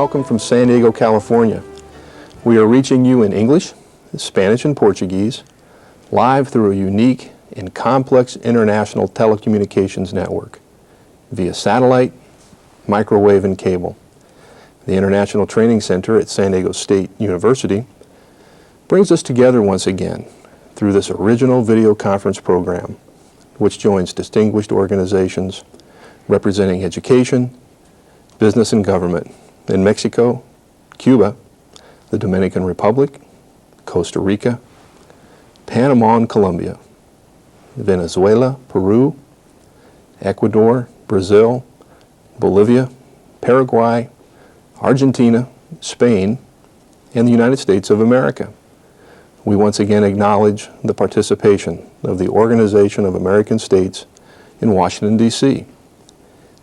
welcome from San Diego, California. We are reaching you in English, Spanish, and Portuguese, live through a unique and complex international telecommunications network via satellite, microwave, and cable. The International Training Center at San Diego State University brings us together once again through this original video conference program, which joins distinguished organizations representing education, business, and government in Mexico, Cuba, the Dominican Republic, Costa Rica, Panama and Colombia, Venezuela, Peru, Ecuador, Brazil, Bolivia, Paraguay, Argentina, Spain, and the United States of America. We once again acknowledge the participation of the Organization of American States in Washington, D.C.,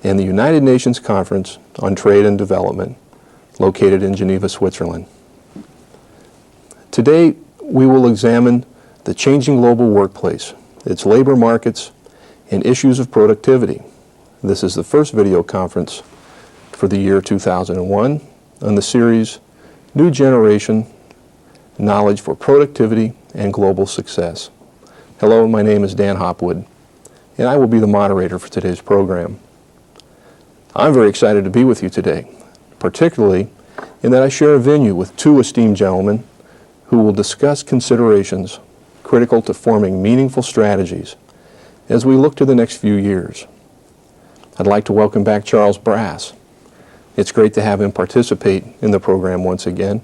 and the United Nations Conference on Trade and Development, located in Geneva, Switzerland. Today, we will examine the changing global workplace, its labor markets, and issues of productivity. This is the first video conference for the year 2001 on the series New Generation Knowledge for Productivity and Global Success. Hello, my name is Dan Hopwood, and I will be the moderator for today's program. I'm very excited to be with you today, particularly in that I share a venue with two esteemed gentlemen who will discuss considerations critical to forming meaningful strategies as we look to the next few years. I'd like to welcome back Charles Brass. It's great to have him participate in the program once again,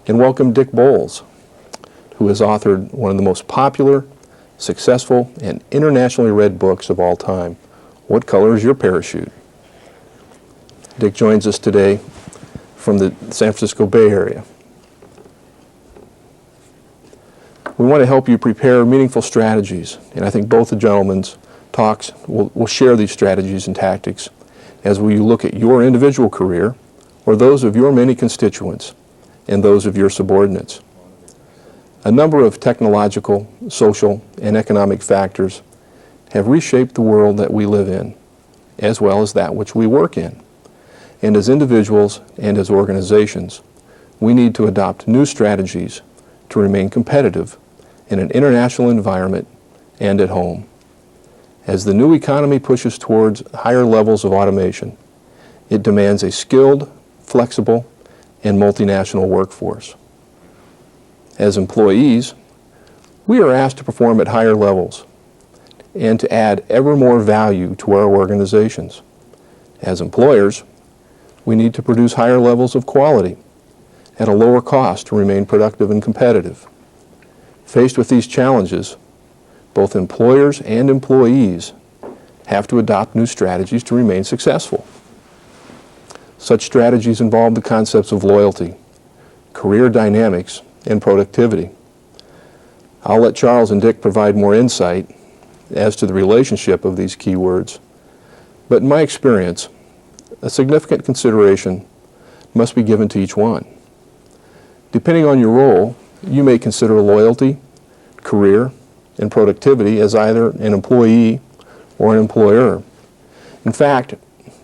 and welcome Dick Bolles, who has authored one of the most popular, successful, and internationally read books of all time, What Color is Your Parachute? Dick joins us today from the San Francisco Bay Area. We want to help you prepare meaningful strategies, and I think both the gentlemen's talks will share these strategies and tactics as we look at your individual career or those of your many constituents and those of your subordinates. A number of technological, social, and economic factors have reshaped the world that we live in, as well as that which we work in. And as individuals and as organizations, we need to adopt new strategies to remain competitive in an international environment and at home. As the new economy pushes towards higher levels of automation, it demands a skilled, flexible, and multinational workforce. As employees, we are asked to perform at higher levels and to add ever more value to our organizations. As employers, we need to produce higher levels of quality at a lower cost to remain productive and competitive. Faced with these challenges, both employers and employees have to adopt new strategies to remain successful. Such strategies involve the concepts of loyalty, career dynamics, and productivity. I'll let Charles and Dick provide more insight as to the relationship of these key words, but in my experience, a significant consideration must be given to each one. Depending on your role, you may consider loyalty, career, and productivity as either an employee or an employer. In fact,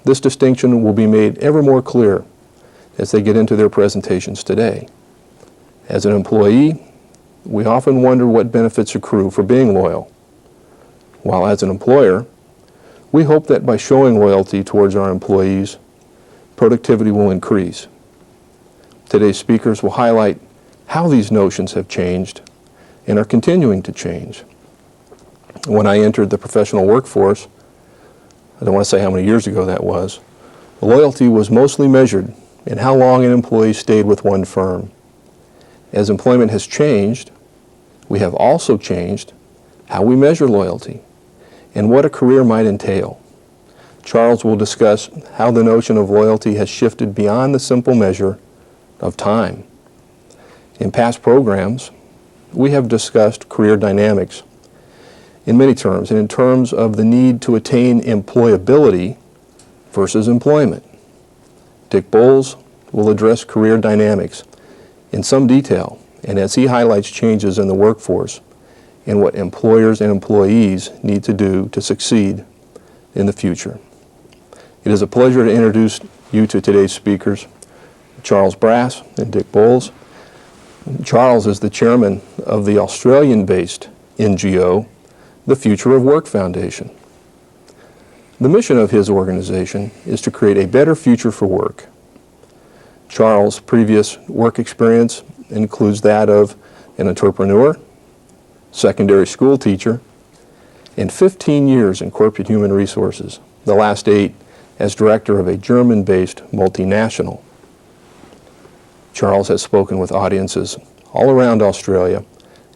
this distinction will be made ever more clear as they get into their presentations today. As an employee, we often wonder what benefits accrue for being loyal, while as an employer, we hope that by showing loyalty towards our employees, productivity will increase. Today's speakers will highlight how these notions have changed and are continuing to change. When I entered the professional workforce, I don't want to say how many years ago that was, loyalty was mostly measured in how long an employee stayed with one firm. As employment has changed, we have also changed how we measure loyalty and what a career might entail. Charles will discuss how the notion of loyalty has shifted beyond the simple measure of time. In past programs, we have discussed career dynamics in many terms, and in terms of the need to attain employability versus employment. Dick Bolles will address career dynamics in some detail, and as he highlights changes in the workforce and what employers and employees need to do to succeed in the future. It is a pleasure to introduce you to today's speakers. Charles Brass and Dick Bowles. Charles is the chairman of the Australian-based NGO, the Future of Work Foundation. The mission of his organization is to create a better future for work. Charles' previous work experience includes that of an entrepreneur, secondary school teacher, and 15 years in corporate human resources, the last 8 as director of a German-based multinational. Charles has spoken with audiences all around Australia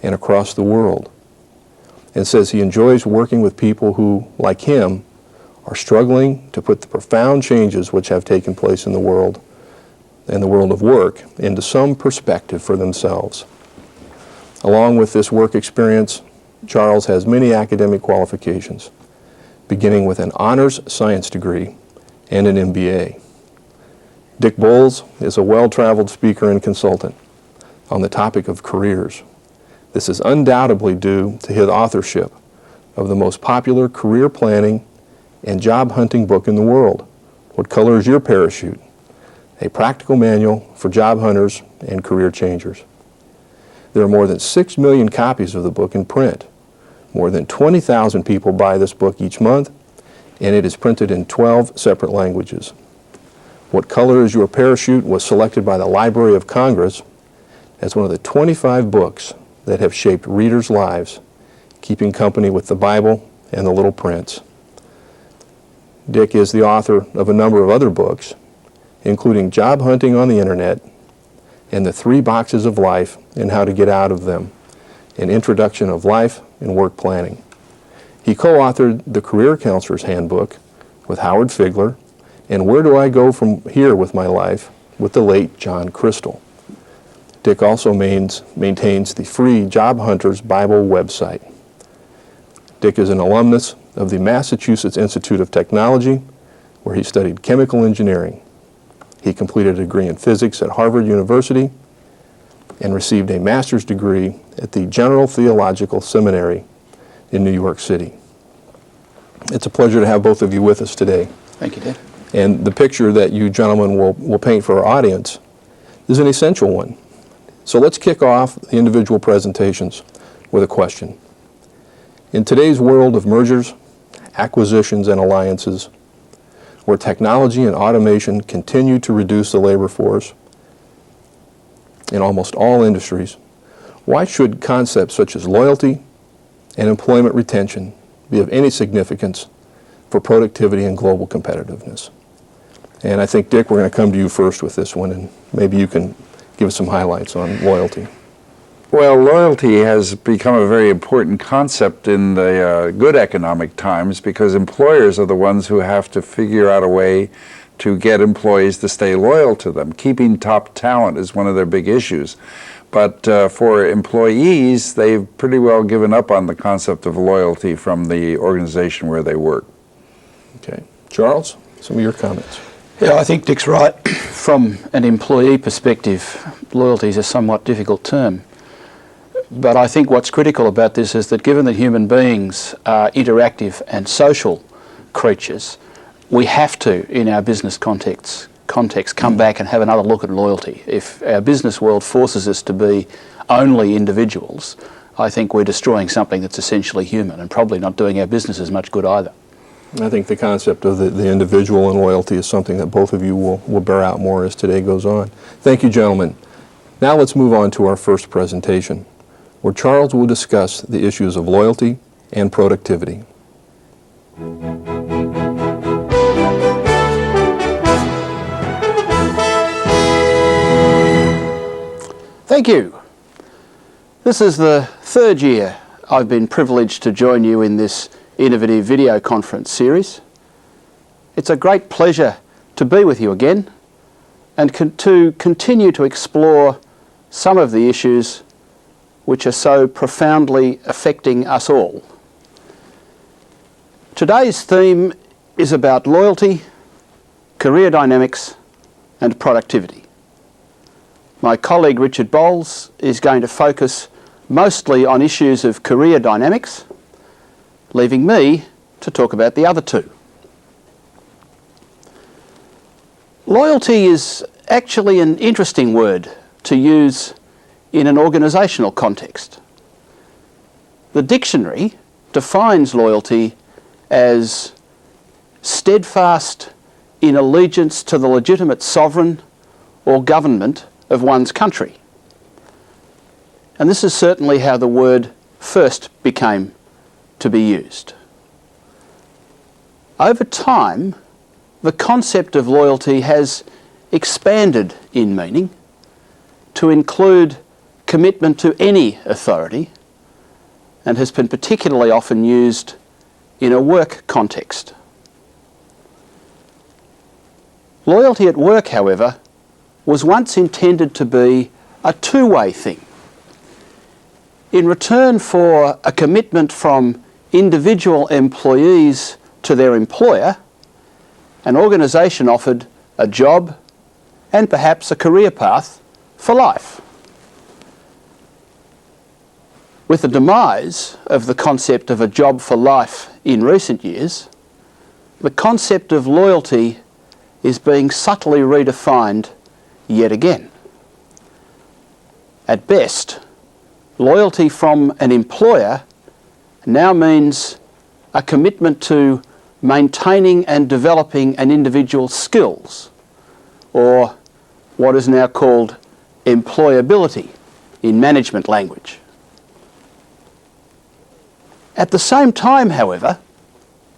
and across the world, and says he enjoys working with people who, like him, are struggling to put the profound changes which have taken place in the world and the world of work into some perspective for themselves. Along with this work experience, Charles has many academic qualifications, beginning with an honors science degree and an MBA. Dick Bowles is a well-traveled speaker and consultant on the topic of careers. This is undoubtedly due to his authorship of the most popular career planning and job hunting book in the world, What Color is Your Parachute? A practical manual for job hunters and career changers. There are more than 6 million copies of the book in print. More than 20,000 people buy this book each month, and it is printed in 12 separate languages. What Color is Your Parachute was selected by the Library of Congress as one of the 25 books that have shaped readers' lives, keeping company with the Bible and the Little Prince. Dick is the author of a number of other books, including Job Hunting on the Internet and The 3 Boxes of Life and How to Get Out of Them, an introduction of life and work planning. He co-authored the Career Counselor's Handbook with Howard Figler and Where Do I Go From Here with My Life with the late John Crystal. Dick also maintains the free Job Hunters Bible website. Dick is an alumnus of the Massachusetts Institute of Technology, where he studied chemical engineering. He completed a degree in physics at Harvard University and received a master's degree at the General Theological Seminary in New York City. It's a pleasure to have both of you with us today. Thank you, Dick. And the picture that you gentlemen will paint for our audience is an essential one. So let's kick off the individual presentations with a question. In today's world of mergers, acquisitions, and alliances, where technology and automation continue to reduce the labor force in almost all industries, why should concepts such as loyalty and employment retention be of any significance for productivity and global competitiveness? And I think, Dick, we're going to come to you first with this one, and maybe you can give us some highlights on loyalty. Well, loyalty has become a very important concept in the good economic times, because employers are the ones who have to figure out a way to get employees to stay loyal to them. Keeping top talent is one of their big issues. But for employees, they've pretty well given up on the concept of loyalty from the organization where they work. Okay. Charles, some of your comments. Yeah, I think Dick's right. From an employee perspective, loyalty is a somewhat difficult term. But I think what's critical about this is that given that human beings are interactive and social creatures, we have to, in our business context, come back and have another look at loyalty. If our business world forces us to be only individuals, I think we're destroying something that's essentially human and probably not doing our businesses much good either. I think the concept of the individual and loyalty is something that both of you will bear out more as today goes on. Thank you, gentlemen. Now let's move on to our first presentation, where Charles will discuss the issues of loyalty and productivity. Thank you. This is the third year I've been privileged to join you in this innovative video conference series. It's a great pleasure to be with you again and to continue to explore some of the issues which are so profoundly affecting us all. Today's theme is about loyalty, career dynamics, and productivity. My colleague Richard Bowles is going to focus mostly on issues of career dynamics, leaving me to talk about the other two. Loyalty is actually an interesting word to use in an organisational context. The dictionary defines loyalty as steadfast in allegiance to the legitimate sovereign or government of one's country. And this is certainly how the word first became to be used. Over time, the concept of loyalty has expanded in meaning to include commitment to any authority and has been particularly often used in a work context. Loyalty at work, however, was once intended to be a two-way thing. In return for a commitment from individual employees to their employer, an organisation offered a job and perhaps a career path for life. With the demise of the concept of a job for life in recent years, the concept of loyalty is being subtly redefined yet again. At best, loyalty from an employer now means a commitment to maintaining and developing an individual's skills, or what is now called employability in management language. At the same time, however,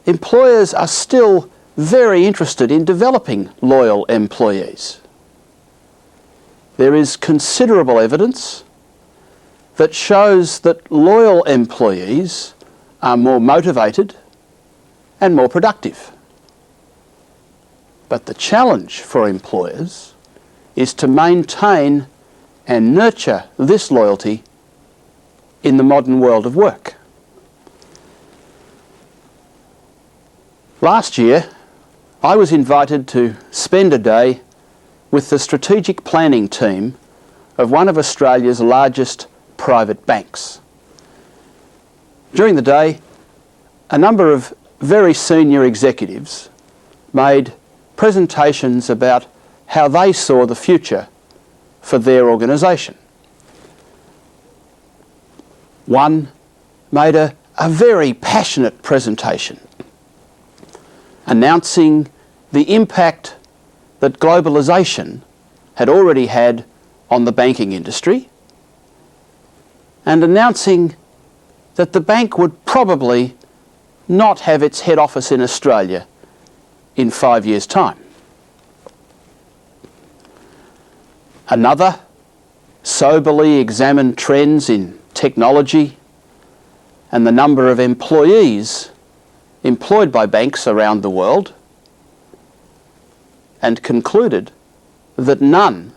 employers are still very interested in developing loyal employees. There is considerable evidence that shows that loyal employees are more motivated and more productive. But the challenge for employers is to maintain and nurture this loyalty in the modern world of work. Last year, I was invited to spend a day with the strategic planning team of one of Australia's largest private banks. During the day, a number of very senior executives made presentations about how they saw the future for their organisation. One made a very passionate presentation announcing the impact that globalisation had already had on the banking industry, and announcing that the bank would probably not have its head office in Australia in 5 years' time. Another soberly examined trends in technology and the number of employees employed by banks around the world, and concluded that none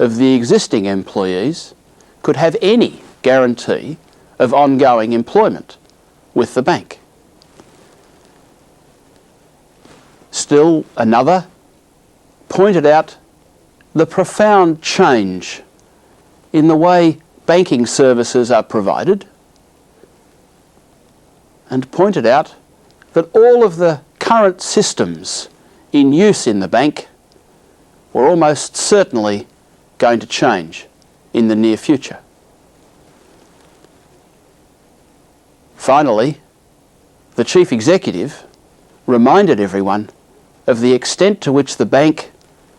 of the existing employees could have any guarantee of ongoing employment with the bank. Still another pointed out the profound change in the way banking services are provided, and pointed out that all of the current systems in use in the bank were almost certainly going to change in the near future. Finally, the chief executive reminded everyone of the extent to which the bank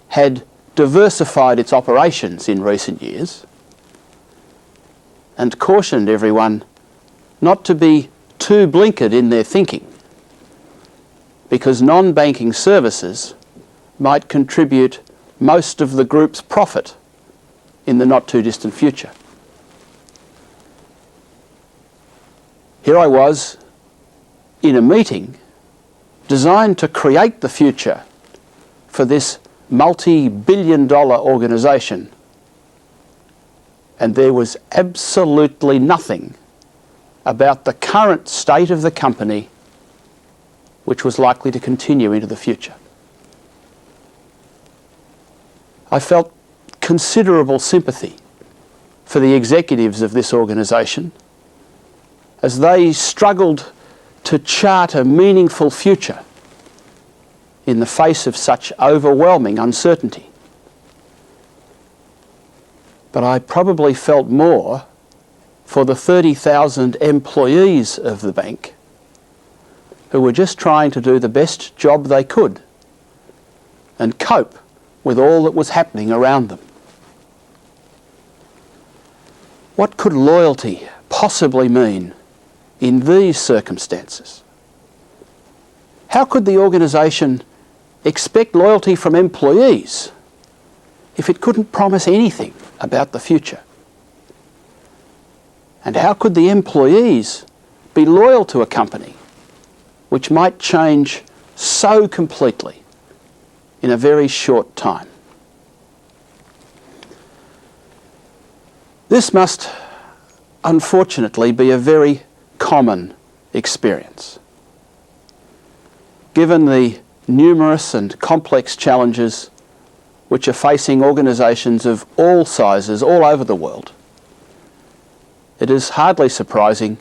had diversified its operations in recent years, and cautioned everyone not to be too blinkered in their thinking, because non-banking services might contribute most of the group's profit in the not too distant future. Here I was in a meeting designed to create the future for this multi-billion-dollar organisation, and there was absolutely nothing about the current state of the company which was likely to continue into the future. I felt considerable sympathy for the executives of this organisation as they struggled to chart a meaningful future in the face of such overwhelming uncertainty. But I probably felt more for the 30,000 employees of the bank who were just trying to do the best job they could and cope with all that was happening around them. What could loyalty possibly mean in these circumstances? How could the organisation expect loyalty from employees if it couldn't promise anything about the future? And how could the employees be loyal to a company which might change so completely in a very short time? This must unfortunately be a very common experience. Given the numerous and complex challenges which are facing organisations of all sizes all over the world, it is hardly surprising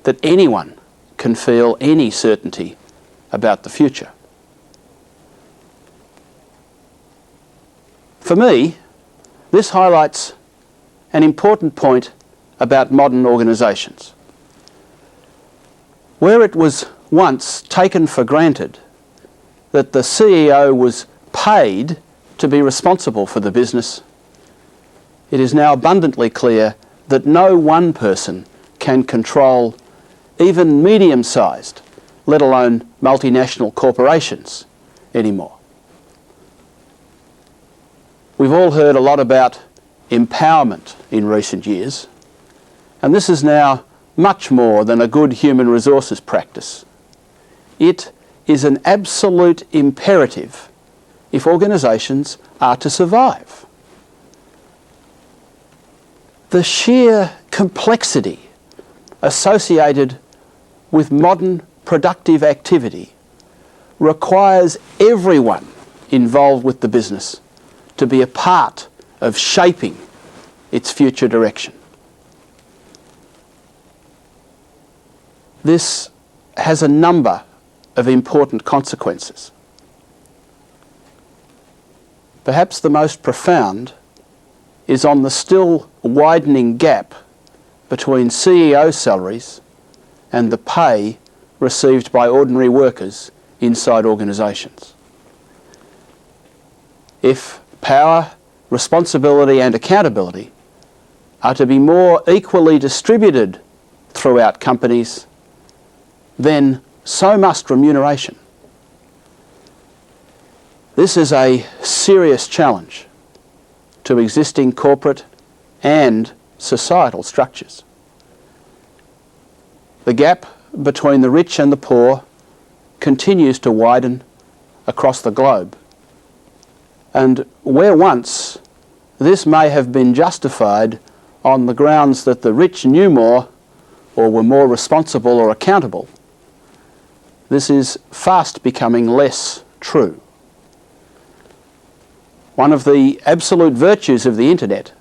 that anyone can feel any certainty about the future. For me, this highlights an important point about modern organisations. Where it was once taken for granted that the CEO was paid to be responsible for the business, it is now abundantly clear that no one person can control even medium-sized, let alone multinational corporations anymore. We've all heard a lot about empowerment in recent years, and this is now much more than a good human resources practice. It is an absolute imperative if organisations are to survive. The sheer complexity associated with modern productive activity requires everyone involved with the business to be a part of shaping its future direction. This has a number of important consequences. Perhaps the most profound is on the still widening gap between CEO salaries and the pay received by ordinary workers inside organisations. If power, responsibility and accountability are to be more equally distributed throughout companies, then so must remuneration. This is a serious challenge to existing corporate and societal structures. The gap between the rich and the poor continues to widen across the globe. And where once this may have been justified on the grounds that the rich knew more or were more responsible or accountable, this is fast becoming less true. One of the absolute virtues of the internet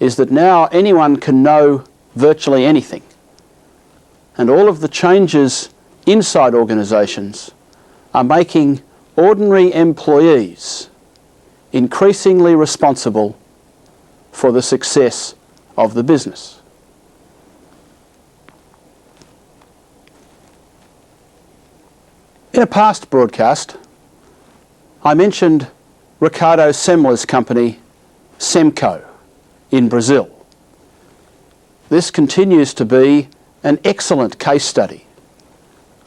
is that now anyone can know virtually anything. And all of the changes inside organisations are making ordinary employees increasingly responsible for the success of the business. In a past broadcast, I mentioned Ricardo Semler's company, Semco, in Brazil. This continues to be an excellent case study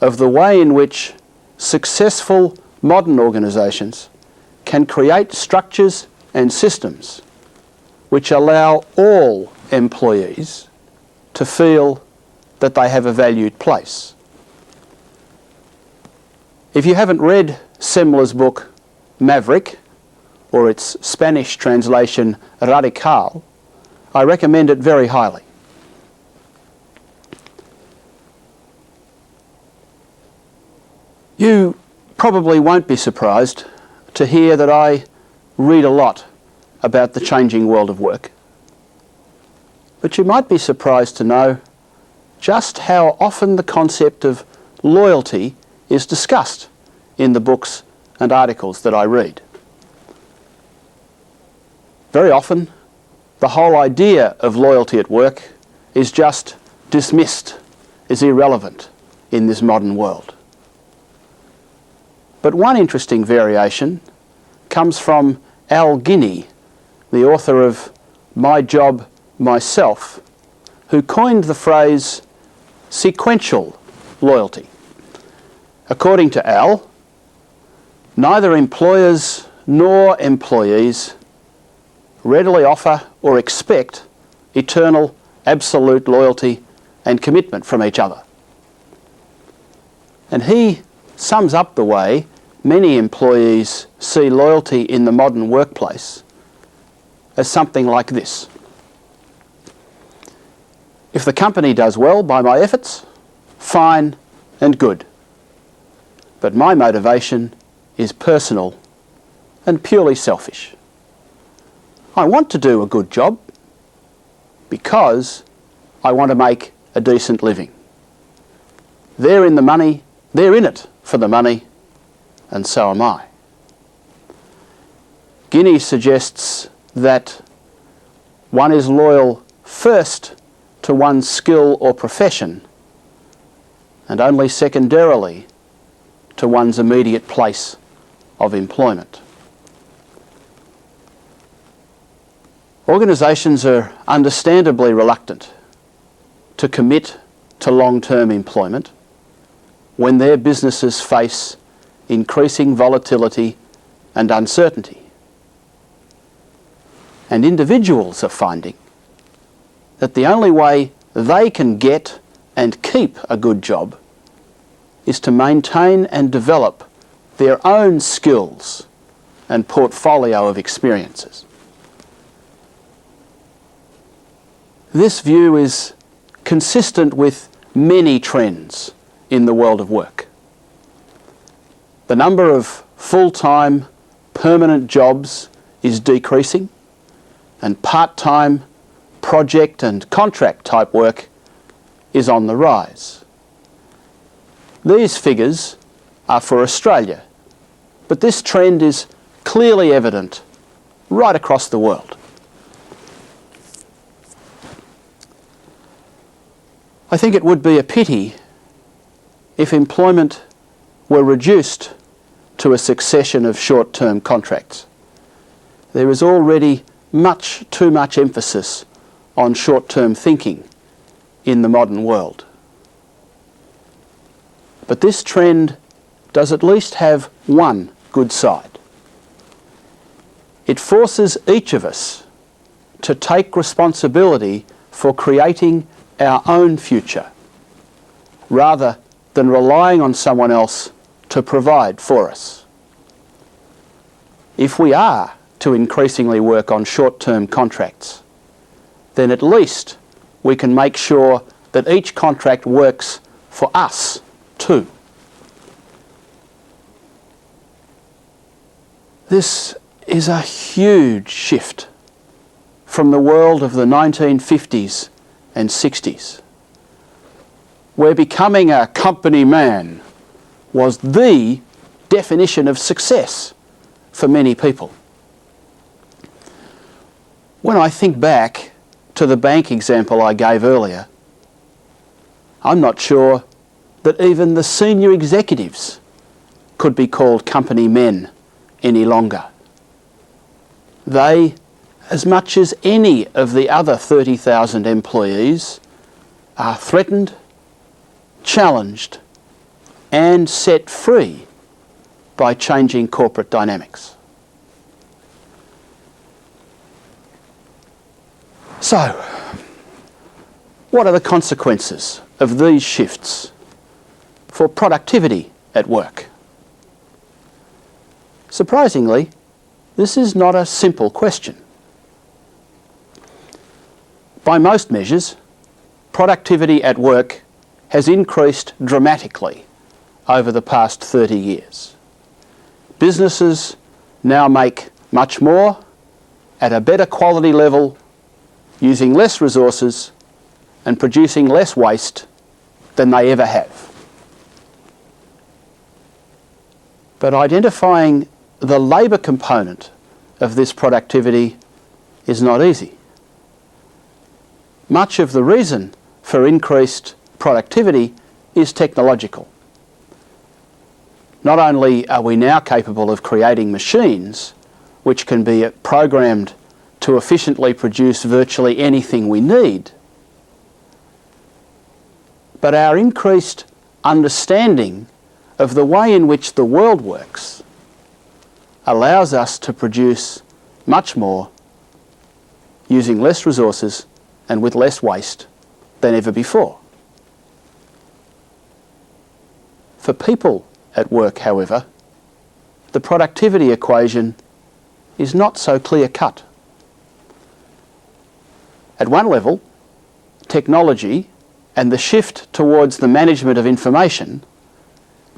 of the way in which successful modern organisations can create structures and systems which allow all employees to feel that they have a valued place. If you haven't read Semler's book, Maverick, or its Spanish translation, Radical, I recommend it very highly. You probably won't be surprised to hear that I read a lot about the changing world of work. But you might be surprised to know just how often the concept of loyalty is discussed in the books and articles that I read. Very often, the whole idea of loyalty at work is just dismissed as irrelevant in this modern world. But one interesting variation comes from Al Guinea, the author of My Job, Myself, who coined the phrase sequential loyalty. According to Al, neither employers nor employees readily offer or expect eternal, absolute loyalty and commitment from each other. And he sums up the way many employees see loyalty in the modern workplace as something like this. If the company does well by my efforts, fine and good. But my motivation is personal and purely selfish. I want to do a good job because I want to make a decent living. They're in the money, they're in it for the money, and so am I. Guinea suggests that one is loyal first to one's skill or profession and only secondarily to one's immediate place of employment. Organisations are understandably reluctant to commit to long-term employment when their businesses face increasing volatility and uncertainty. And individuals are finding that the only way they can get and keep a good job is to maintain and develop their own skills and portfolio of experiences. This view is consistent with many trends in the world of work. The number of full-time, permanent jobs is decreasing, and part-time, project and contract type work is on the rise. These figures are for Australia, but this trend is clearly evident right across the world. I think it would be a pity if employment were reduced to a succession of short-term contracts. There is already much too much emphasis on short-term thinking in the modern world. But this trend does at least have one good side. It forces each of us to take responsibility for creating our own future, rather than relying on someone else to provide for us. If we are to increasingly work on short-term contracts, then at least we can make sure that each contract works for us too. This is a huge shift from the world of the 1950s and 60s, where becoming a company man was the definition of success for many people. When I think back to the bank example I gave earlier, I'm not sure that even the senior executives could be called company men any longer. They, as much as any of the other 30,000 employees, are threatened, challenged, and set free by changing corporate dynamics. So, what are the consequences of these shifts for productivity at work? Surprisingly, this is not a simple question. By most measures, productivity at work has increased dramatically over the past 30 years. Businesses now make much more at a better quality level, using less resources and producing less waste than they ever have. But identifying the labour component of this productivity is not easy. Much of the reason for increased productivity is technological. Not only are we now capable of creating machines which can be programmed to efficiently produce virtually anything we need, but our increased understanding of the way in which the world works allows us to produce much more using less resources and with less waste than ever before. For people at work, however, the productivity equation is not so clear-cut. At one level, technology and the shift towards the management of information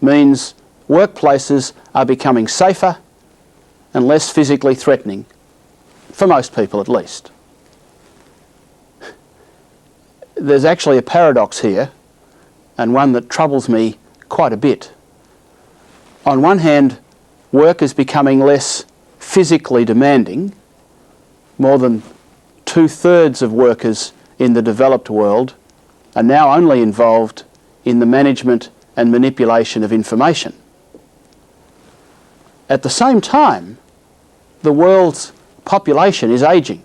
means workplaces are becoming safer and less physically threatening, for most people at least. There's actually a paradox here, and one that troubles me quite a bit. On one hand, work is becoming less physically demanding. More than 2/3 of workers in the developed world are now only involved in the management and manipulation of information. At the same time, the world's population is ageing.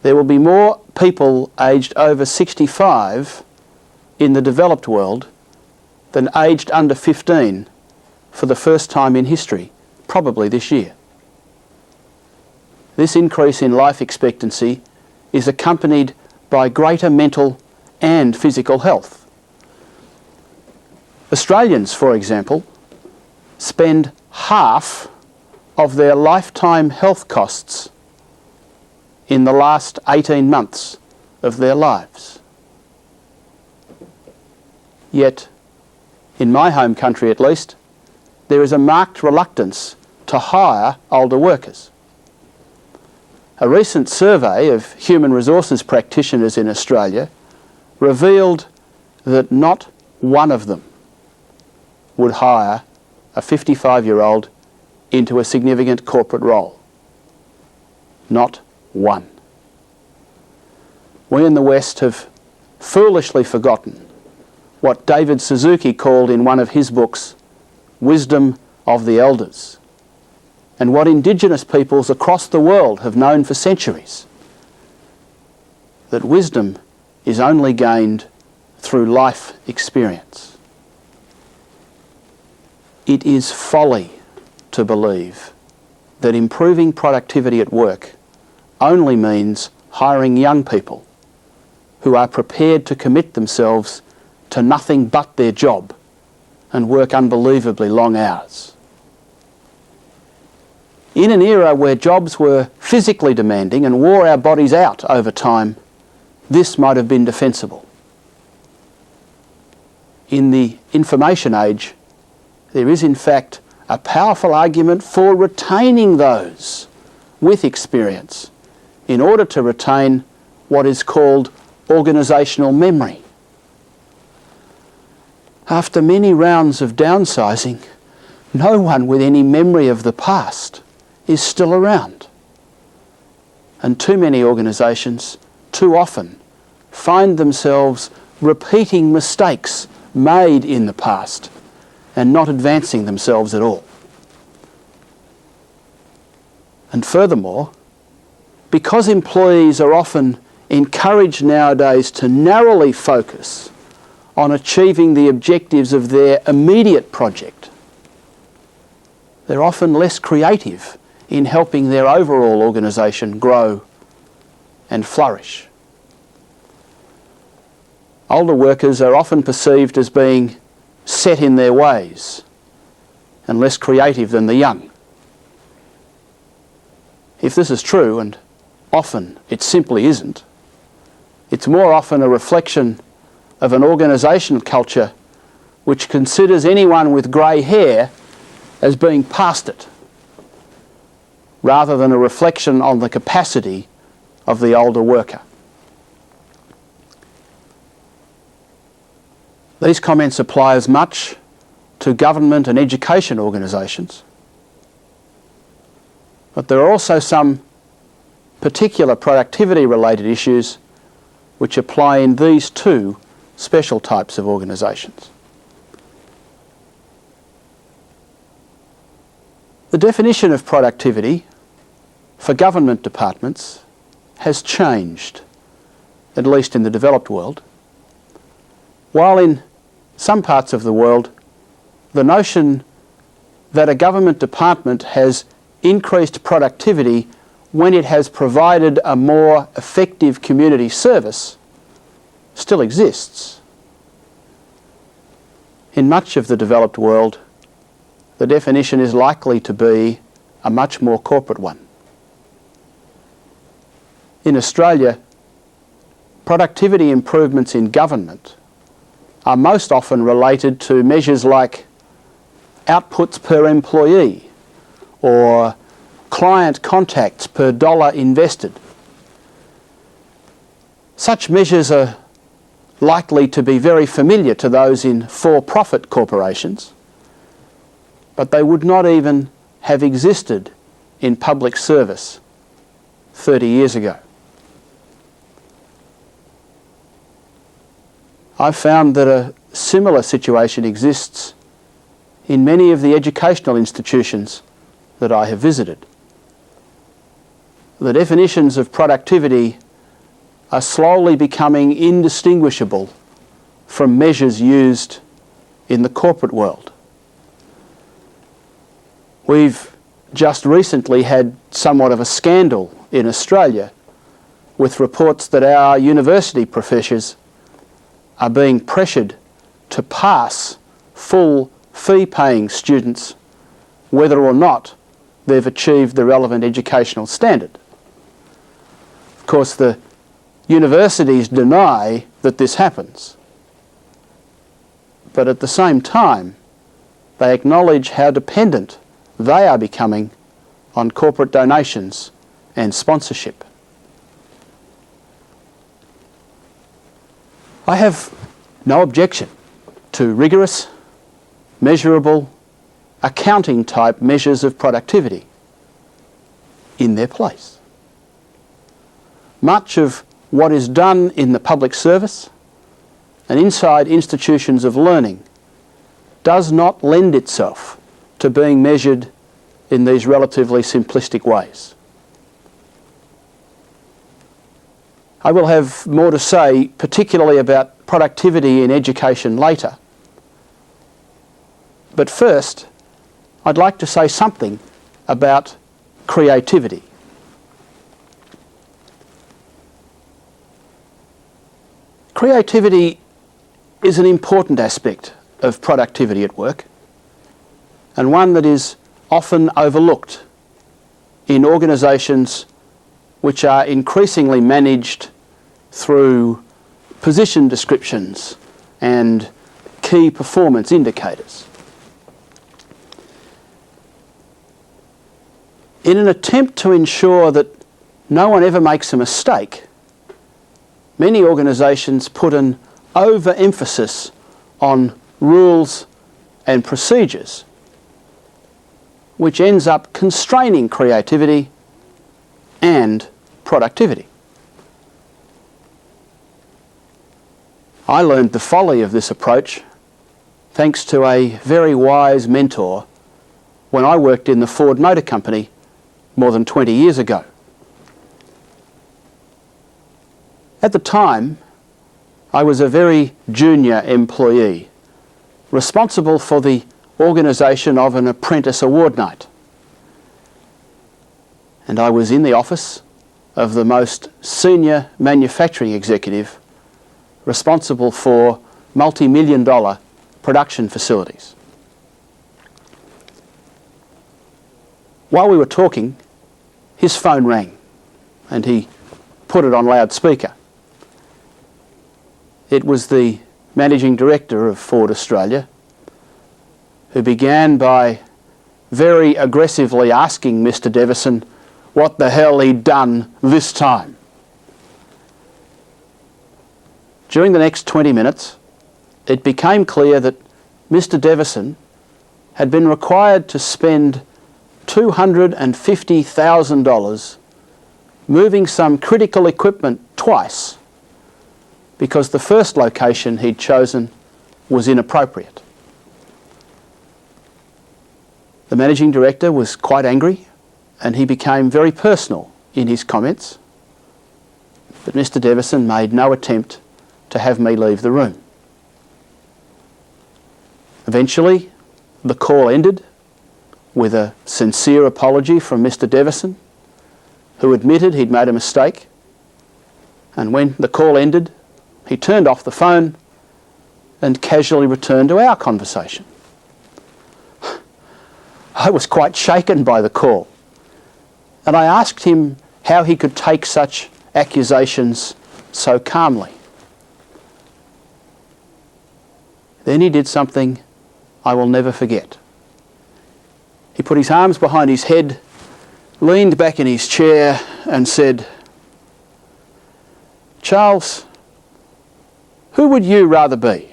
There will be more people aged over 65 in the developed world than aged under 15 for the first time in history, probably this year. This increase in life expectancy is accompanied by greater mental and physical health. Australians, for example, spend half of their lifetime health costs in the last 18 months of their lives. Yet, in my home country at least, there is a marked reluctance to hire older workers. A recent survey of human resources practitioners in Australia revealed that not one of them would hire a 55-year-old into a significant corporate role. Not one. We in the West have foolishly forgotten what David Suzuki called in one of his books, wisdom of the elders, and what Indigenous peoples across the world have known for centuries, that wisdom is only gained through life experience. It is folly to believe that improving productivity at work only means hiring young people who are prepared to commit themselves to nothing but their job and work unbelievably long hours. In an era where jobs were physically demanding and wore our bodies out over time, this might have been defensible. In the information age, there is in fact a powerful argument for retaining those with experience in order to retain what is called organisational memory. After many rounds of downsizing, no one with any memory of the past is still around. And too many organisations, too often, find themselves repeating mistakes made in the past and not advancing themselves at all. And furthermore, because employees are often encouraged nowadays to narrowly focus on achieving the objectives of their immediate project, they're often less creative in helping their overall organisation grow and flourish. Older workers are often perceived as being set in their ways and less creative than the young. If this is true, and often it simply isn't, it's more often a reflection of an organisational culture which considers anyone with grey hair as being past it, rather than a reflection on the capacity of the older worker. These comments apply as much to government and education organisations, but there are also some particular productivity-related issues which apply in these two special types of organisations. The definition of productivity for government departments has changed, at least in the developed world, while in some parts of the world the notion that a government department has increased productivity when it has provided a more effective community service still exists. In much of the developed world, the definition is likely to be a much more corporate one. In Australia, productivity improvements in government are most often related to measures like outputs per employee or client contacts per dollar invested. Such measures are likely to be very familiar to those in for-profit corporations, but they would not even have existed in public service 30 years ago. I've found that a similar situation exists in many of the educational institutions that I have visited. The definitions of productivity are slowly becoming indistinguishable from measures used in the corporate world. We've just recently had somewhat of a scandal in Australia with reports that our university professors are being pressured to pass full fee-paying students whether or not they've achieved the relevant educational standard. Of course, the universities deny that this happens, but at the same time they acknowledge how dependent they are becoming on corporate donations and sponsorship. I have no objection to rigorous, measurable, accounting type measures of productivity in their place. Much of what is done in the public service and inside institutions of learning does not lend itself to being measured in these relatively simplistic ways. I will have more to say, particularly about productivity in education later. But first, I'd like to say something about creativity. Creativity is an important aspect of productivity at work, and one that is often overlooked in organisations which are increasingly managed through position descriptions and key performance indicators. In an attempt to ensure that no one ever makes a mistake, many organisations put an overemphasis on rules and procedures, which ends up constraining creativity and productivity. I learned the folly of this approach thanks to a very wise mentor when I worked in the Ford Motor Company more than 20 years ago. At the time, I was a very junior employee, responsible for the organisation of an apprentice award night. And I was in the office of the most senior manufacturing executive responsible for multi-million-dollar production facilities. While we were talking, his phone rang and he put it on loudspeaker. It was the managing director of Ford Australia, who began by very aggressively asking Mr. Devison what the hell he'd done this time. During the next 20 minutes, it became clear that Mr. Devison had been required to spend $250,000 moving some critical equipment twice because the first location he'd chosen was inappropriate. The managing director was quite angry and he became very personal in his comments, but Mr. Devison made no attempt to have me leave the room. Eventually, the call ended with a sincere apology from Mr. Devison, who admitted he'd made a mistake, and when the call ended, he turned off the phone and casually returned to our conversation. I was quite shaken by the call, and I asked him how he could take such accusations so calmly. Then he did something I will never forget. He put his arms behind his head, leaned back in his chair and said, "Charles, who would you rather be?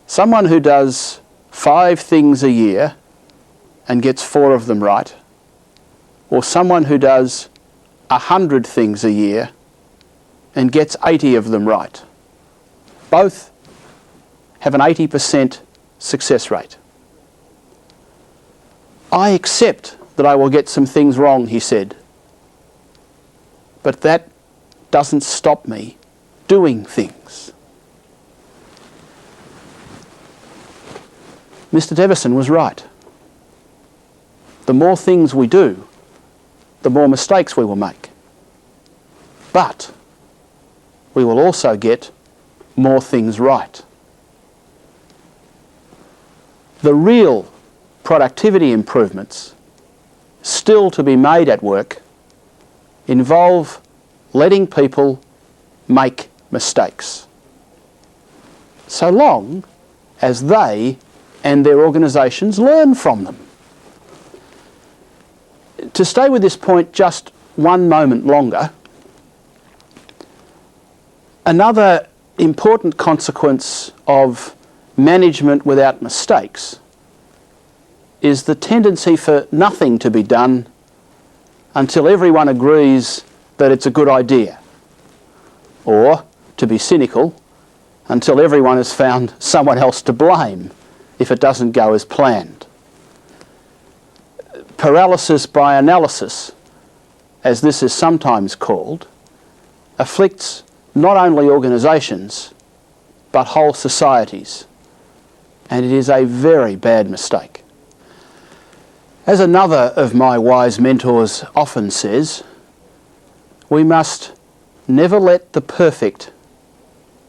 Someone who does 5 things a year and gets 4 of them right, or someone who does 100 things a year and gets 80 of them right? Both have an 80% success rate." "I accept that I will get some things wrong," he said, "but that doesn't stop me doing things." Mr. Devison was right. The more things we do, the more mistakes we will make. But we will also get more things right. The real productivity improvements still to be made at work involve letting people make mistakes, so long as they and their organisations learn from them. To stay with this point just one moment longer, another important consequence of management without mistakes is the tendency for nothing to be done until everyone agrees that it's a good idea, or, to be cynical, until everyone has found someone else to blame if it doesn't go as planned. Paralysis by analysis, as this is sometimes called, afflicts not only organisations but whole societies, and it is a very bad mistake. As another of my wise mentors often says, we must never let the perfect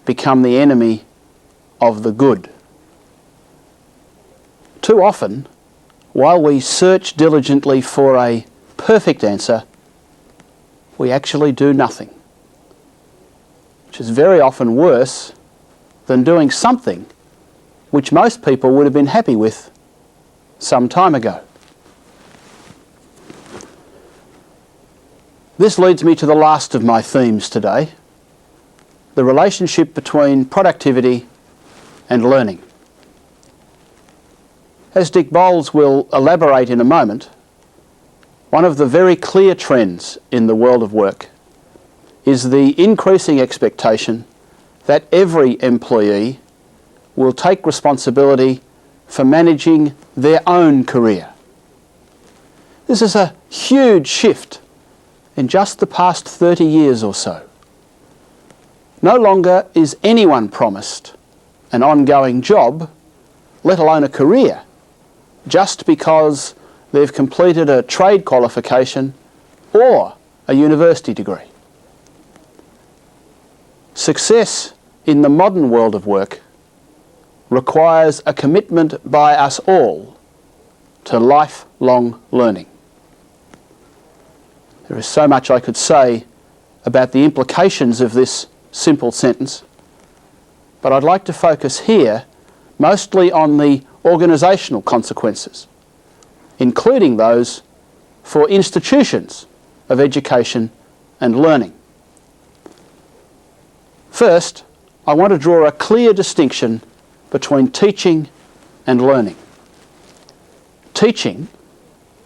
become the enemy of the good. Too often, while we search diligently for a perfect answer, we actually do nothing, which is very often worse than doing something which most people would have been happy with some time ago. This leads me to the last of my themes today, the relationship between productivity and learning. As Dick Bowles will elaborate in a moment, one of the very clear trends in the world of work is the increasing expectation that every employee will take responsibility for managing their own career. This is a huge shift in just the past 30 years or so. No longer is anyone promised an ongoing job, let alone a career, just because they've completed a trade qualification or a university degree. Success in the modern world of work requires a commitment by us all to lifelong learning. There is so much I could say about the implications of this simple sentence, but I'd like to focus here mostly on the organisational consequences, including those for institutions of education and learning. First, I want to draw a clear distinction between teaching and learning. Teaching,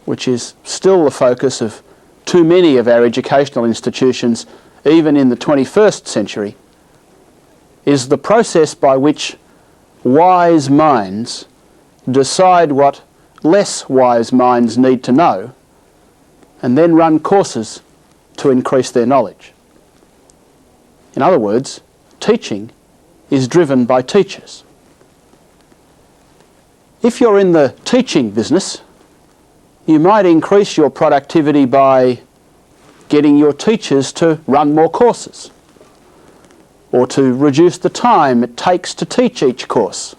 which is still the focus of too many of our educational institutions, even in the 21st century, is the process by which wise minds decide what less wise minds need to know and then run courses to increase their knowledge. In other words, teaching is driven by teachers. If you're in the teaching business, you might increase your productivity by getting your teachers to run more courses, or to reduce the time it takes to teach each course,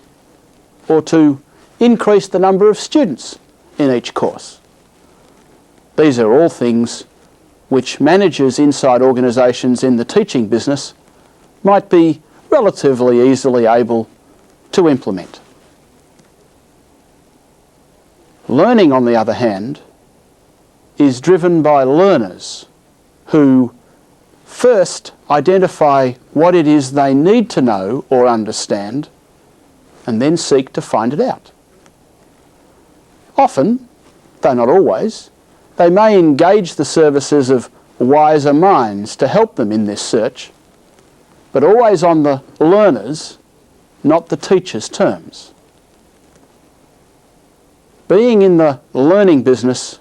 or to increase the number of students in each course. These are all things which managers inside organisations in the teaching business might be relatively easily able to implement. Learning, on the other hand, is driven by learners who first identify what it is they need to know or understand and then seek to find it out. Often, though not always, they may engage the services of wiser minds to help them in this search, but always on the learner's, not the teacher's terms. Being in the learning business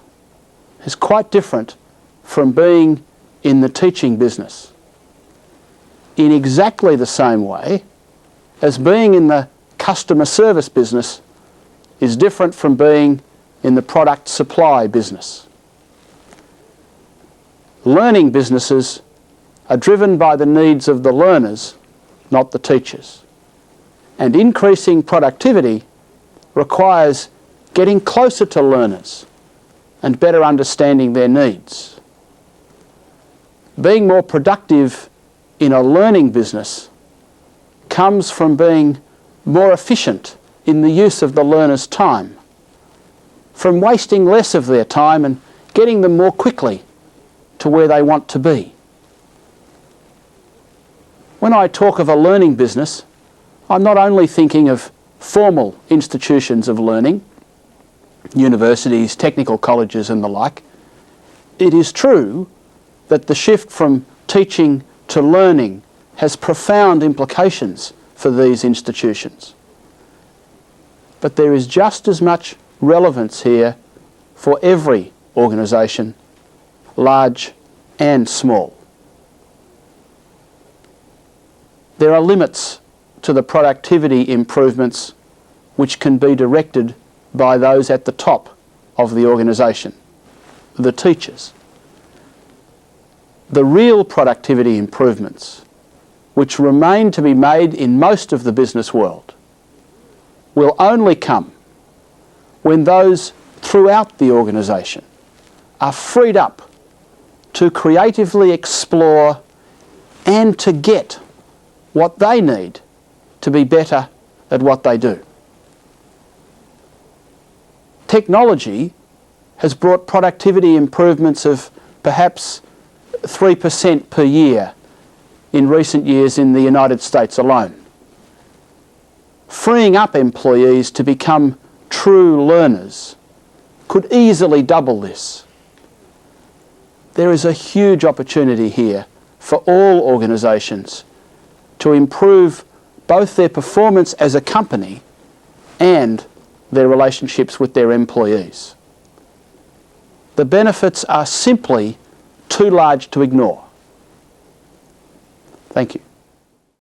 is quite different from being in the teaching business, in exactly the same way as being in the customer service business is different from being in the product supply business. Learning businesses are driven by the needs of the learners, not the teachers. And increasing productivity requires getting closer to learners and better understanding their needs. Being more productive in a learning business comes from being more efficient in the use of the learner's time, from wasting less of their time and getting them more quickly to where they want to be. When I talk of a learning business, I'm not only thinking of formal institutions of learning, universities, technical colleges and the like. It is true that the shift from teaching to learning has profound implications for these institutions. But there is just as much relevance here for every organisation, large and small. There are limits to the productivity improvements which can be directed by those at the top of the organisation, the teachers. The real productivity improvements, which remain to be made in most of the business world, will only come when those throughout the organisation are freed up to creatively explore and to get what they need to be better at what they do. Technology has brought productivity improvements of perhaps 3% per year in recent years in the United States alone. Freeing up employees to become true learners could easily double this. There is a huge opportunity here for all organisations to improve both their performance as a company and their relationships with their employees. The benefits are simply too large to ignore. Thank you.